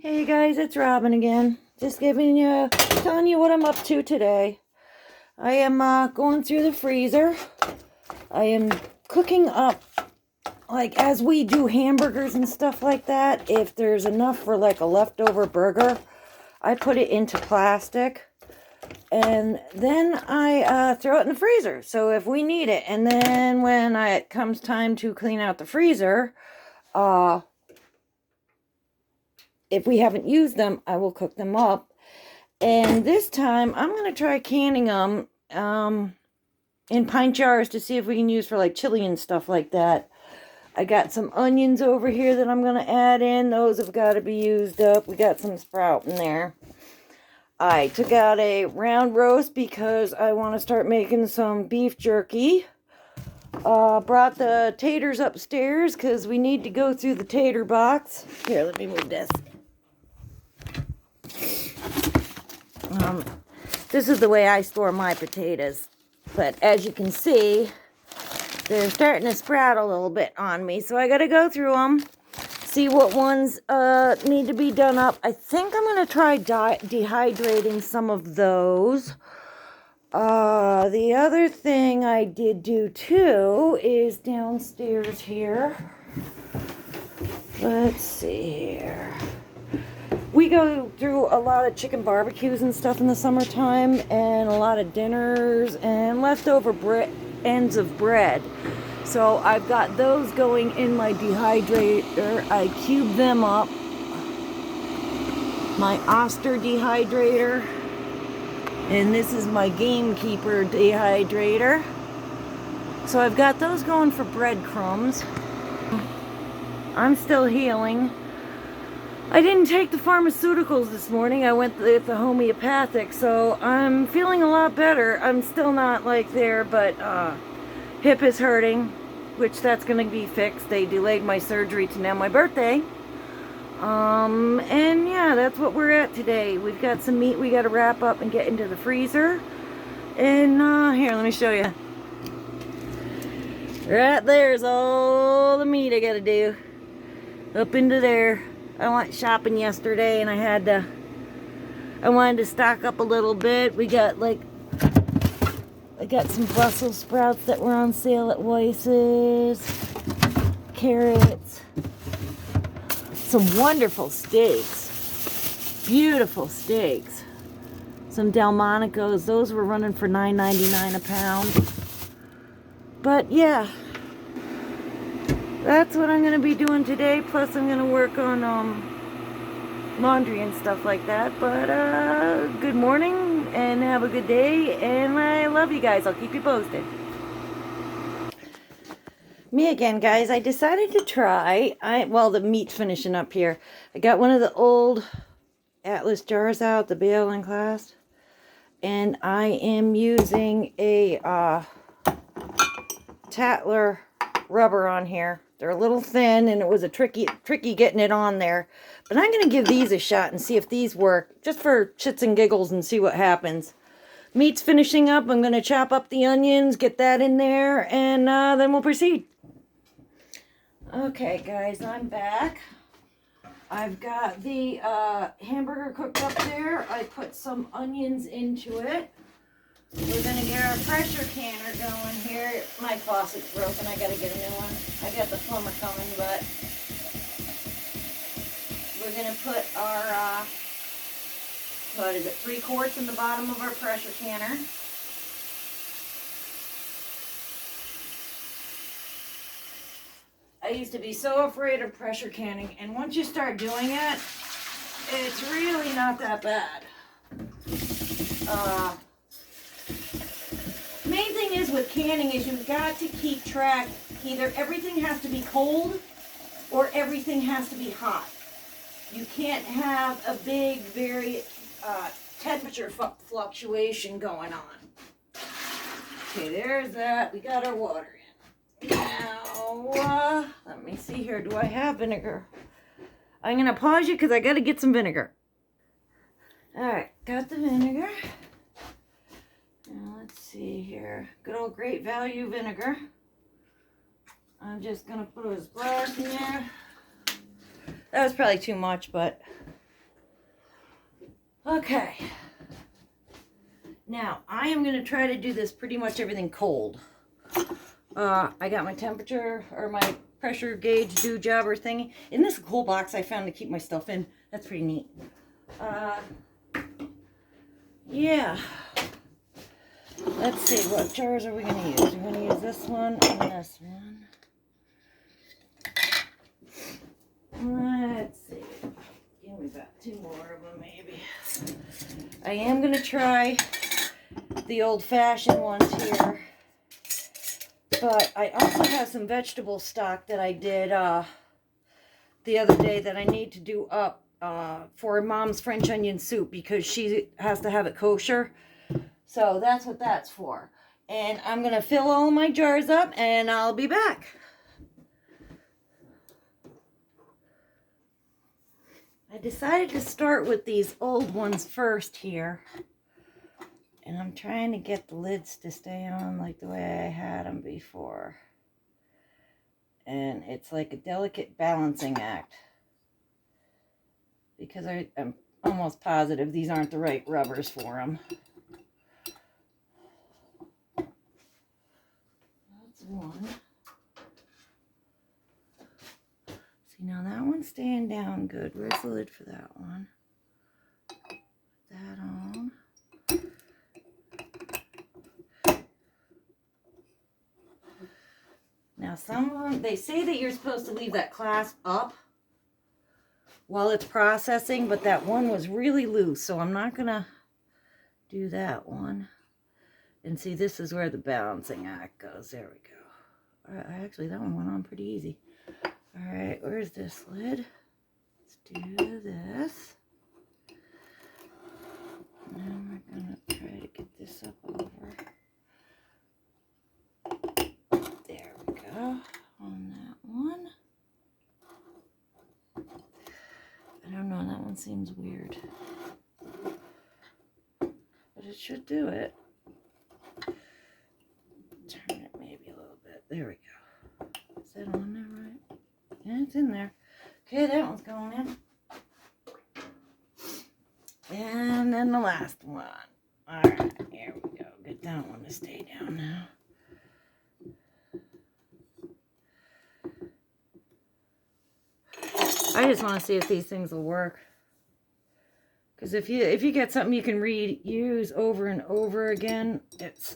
Hey guys, it's Robin again. Just telling you what I'm up to today. I am going through the freezer. I am cooking up, like as we do hamburgers and stuff like that. If there's enough for like a leftover burger, I put it into plastic. And then I throw it in the freezer. So if we need it. And then when it comes time to clean out the freezer, if we haven't used them, I will cook them up. And this time, I'm going to try canning them in pint jars to see if we can use for like chili and stuff like that. I got some onions over here that I'm going to add in. Those have got to be used up. We got some sprout in there. I took out a round roast because I want to start making some beef jerky. Brought the taters upstairs because we need to go through the tater box. Here, let me move this. This is the way I store my potatoes. But as you can see, they're starting to sprout a little bit on me. So I got to go through them, see what ones need to be done up. I think I'm going to try dehydrating some of those. The other thing I did do too is downstairs here. Let's see here. We go through a lot of chicken barbecues and stuff in the summertime, and a lot of dinners and leftover ends of bread. So I've got those going in my dehydrator. I cube them up. My Oster dehydrator. And this is my Gamekeeper dehydrator. So I've got those going for breadcrumbs. I'm still healing. I didn't take the pharmaceuticals this morning. I went with the homeopathic, so I'm feeling a lot better. I'm still not like there, but hip is hurting, which that's going to be fixed. They delayed my surgery to now my birthday. And yeah, that's what we're at today. We've got some meat we got to wrap up and get into the freezer. And here, let me show you. Right there's all the meat I got to do. Up into there. I went shopping yesterday and I wanted to stock up a little bit. I got some Brussels sprouts that were on sale at Weiss's, carrots, some wonderful steaks, beautiful steaks, some Delmonico's. Those were running for $9.99 a pound. But yeah. That's what I'm going to be doing today. Plus, I'm going to work on laundry and stuff like that. But good morning and have a good day. And I love you guys. I'll keep you posted. Me again, guys. I decided to try. The meat's finishing up here. I got one of the old Atlas jars out, the Bale and Class. And I am using a Tatler rubber on here. They're a little thin, and it was a tricky getting it on there. But I'm going to give these a shot and see if these work, just for shits and giggles, and see what happens. Meat's finishing up. I'm going to chop up the onions, get that in there, and then we'll proceed. Okay, guys, I'm back. I've got the hamburger cooked up there. I put some onions into it. We're going to get our pressure canner going here. My faucet's broken. I got to get a new one. I got the plumber coming, but we're going to put our, 3 quarts in the bottom of our pressure canner. I used to be so afraid of pressure canning, and once you start doing it, it's really not that bad. Main thing is with canning is you've got to keep track. Either everything has to be cold or everything has to be hot. You can't have a big, very temperature fluctuation going on. Okay, there's that. We got our water in. Now, let me see here. Do I have vinegar? I'm going to pause you because I got to get some vinegar. All right, got the vinegar. Now let's see here. Good old Great Value vinegar. I'm just going to put a splash in there. That was probably too much, but Okay. Now, I am going to try to do this pretty much everything cold. I got my temperature or my pressure gauge do jobber thingy. In this cool box I found to keep my stuff in. That's pretty neat. Yeah. Let's see, what jars are we going to use? We're going to use this one and this one. Let's see. Give me about 2 more of them, maybe. I am going to try the old-fashioned ones here. But I also have some vegetable stock that I did the other day that I need to do up for Mom's French onion soup because she has to have it kosher. So that's what that's for. And I'm going to fill all my jars up and I'll be back. I decided to start with these old ones first here. And I'm trying to get the lids to stay on like the way I had them before. And it's like a delicate balancing act. Because I'm almost positive these aren't the right rubbers for them. That's one. See, now that one's staying down good. Where's the lid for that one? Put that on. Now some of them, they say that you're supposed to leave that clasp up while it's processing, but that one was really loose, so I'm not going to do that one. And see, this is where the balancing act goes. There we go. Actually, that one went on pretty easy. All right, where's this lid? Let's do this. Now we're going to try to get this up over. There we go on that one. I don't know, that one seems weird. But it should do it. Turn it maybe a little bit. There we go. Is that on there right? Yeah, it's in there. Okay, that one's going in. And then the last one. Alright, here we go. Get that one to stay down now. I just want to see if these things will work. Because if you get something you can reuse over and over again, it's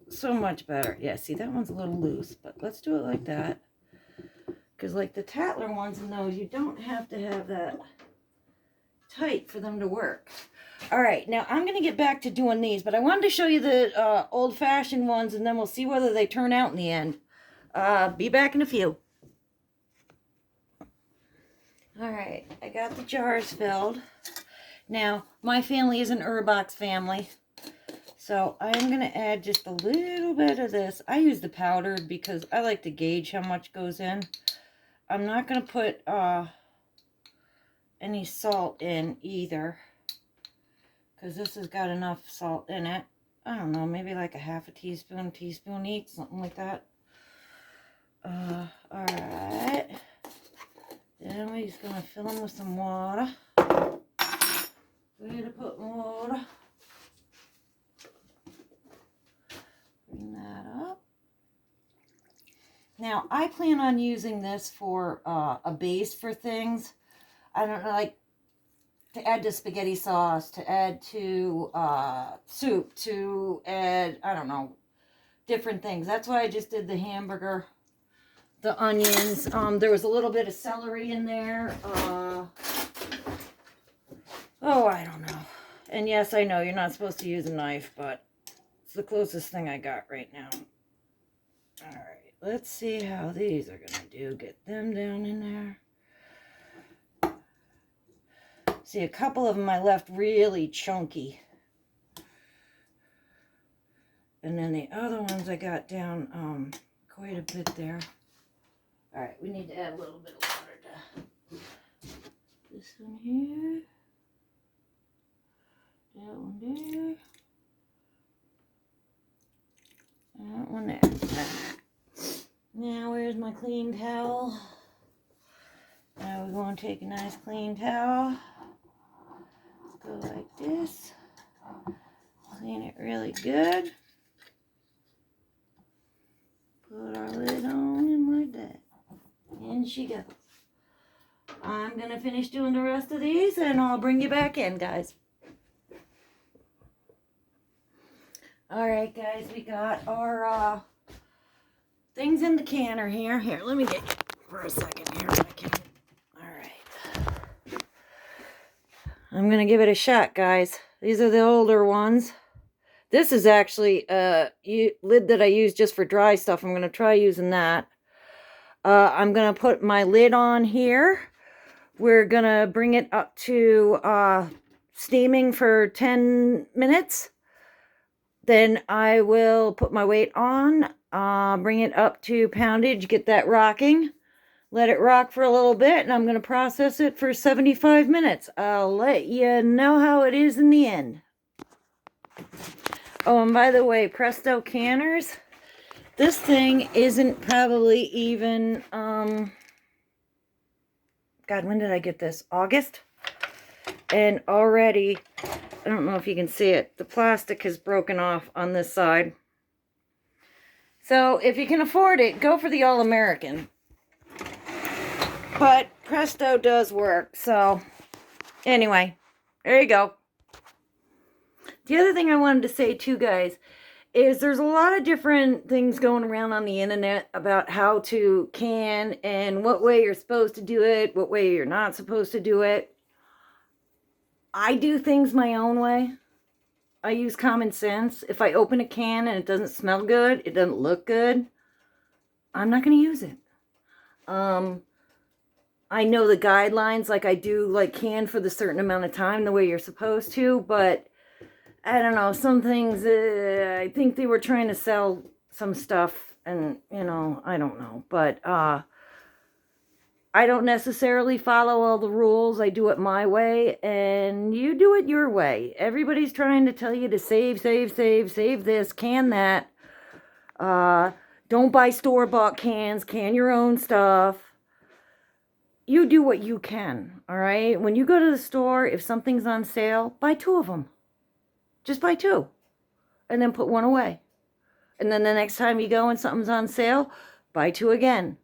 so much better. Yeah, see, that one's a little loose, but let's do it like that. Because like the Tatler ones and those, you don't have to have that tight for them to work. All right, now I'm going to get back to doing these, but I wanted to show you the old-fashioned ones, and then we'll see whether they turn out in the end. Be back in a few. All right, I got the jars filled. Now, my family is an Urbox family, so I'm going to add just a little bit of this. I use the powdered because I like to gauge how much goes in. I'm not going to put any salt in either because this has got enough salt in it. I don't know, maybe like a half a teaspoon each, something like that. All right. Then we're just going to fill them with some water. Way to put water. Bring that up. Now, I plan on using this for a base for things. I don't know, like to add to spaghetti sauce, to add to soup, to add, I don't know, different things. That's why I just did the hamburger. The onions, there was a little bit of celery in there. Oh, I don't know. And yes, I know you're not supposed to use a knife, but it's the closest thing I got right now. All right, let's see how these are going to do. Get them down in there. See, a couple of them I left really chunky. And then the other ones I got down quite a bit there. All right, we need to add a little bit of water to this one here. That one there. That one there. Now, where's my clean towel? Now we're going to take a nice clean towel. Go like this. Clean it really good. Put our lid on and like that. In she goes. I'm going to finish doing the rest of these and I'll bring you back in, guys. Alright, guys, we got our things in the canner here. Here, let me get you for a second here. Alright. I'm going to give it a shot, guys. These are the older ones. This is actually a lid that I use just for dry stuff. I'm going to try using that. I'm going to put my lid on here. We're going to bring it up to steaming for 10 minutes. Then I will put my weight on, bring it up to poundage, get that rocking. Let it rock for a little bit, and I'm going to process it for 75 minutes. I'll let you know how it is in the end. Oh, and by the way, Presto Canners, this thing isn't probably even, God, when did I get this? August? And already, I don't know if you can see it, the plastic has broken off on this side. So if you can afford it, go for the All-American. But Presto does work, so anyway, there you go. The other thing I wanted to say too, guys, is there's a lot of different things going around on the internet about how to can and what way you're supposed to do it, what way you're not supposed to do it. I do things my own way. I use common sense. If I open a can and it doesn't smell good, it doesn't look good, I'm not going to use it. I know the guidelines, like I do, like can for the certain amount of time, the way you're supposed to, but I don't know, some things, I think they were trying to sell some stuff, and, you know, I don't know, but, I don't necessarily follow all the rules. I do it my way, and you do it your way. Everybody's trying to tell you to save this, can that. Don't buy store-bought cans, can your own stuff. You do what you can, all right? When you go to the store, if something's on sale, buy 2 of them. Just buy 2, and then put 1 away. And then the next time you go and something's on sale, buy 2 again.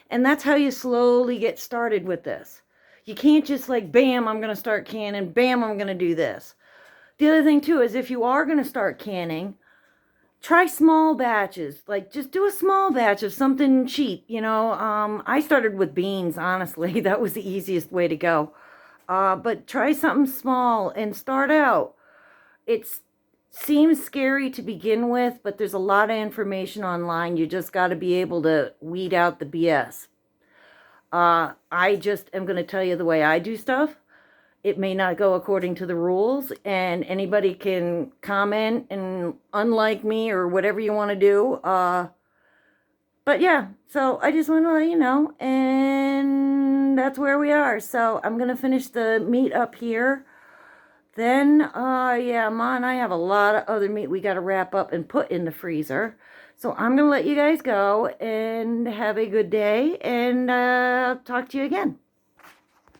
And that's how you slowly get started with this. You can't just like, bam, I'm going to start canning, bam, I'm going to do this. The other thing too is if you are going to start canning, try small batches. Like just do a small batch of something cheap, you know. I started with beans, honestly. That was the easiest way to go. But try something small and start out. It seems scary to begin with, but there's a lot of information online. You just got to be able to weed out the BS. I just am going to tell you the way I do stuff. It may not go according to the rules, and anybody can comment and unlike me or whatever you want to do. But yeah, so I just want to let you know, and that's where we are. So I'm going to finish the meat up here. Then, yeah, Ma and I have a lot of other meat we got to wrap up and put in the freezer. So I'm going to let you guys go and have a good day, and talk to you again.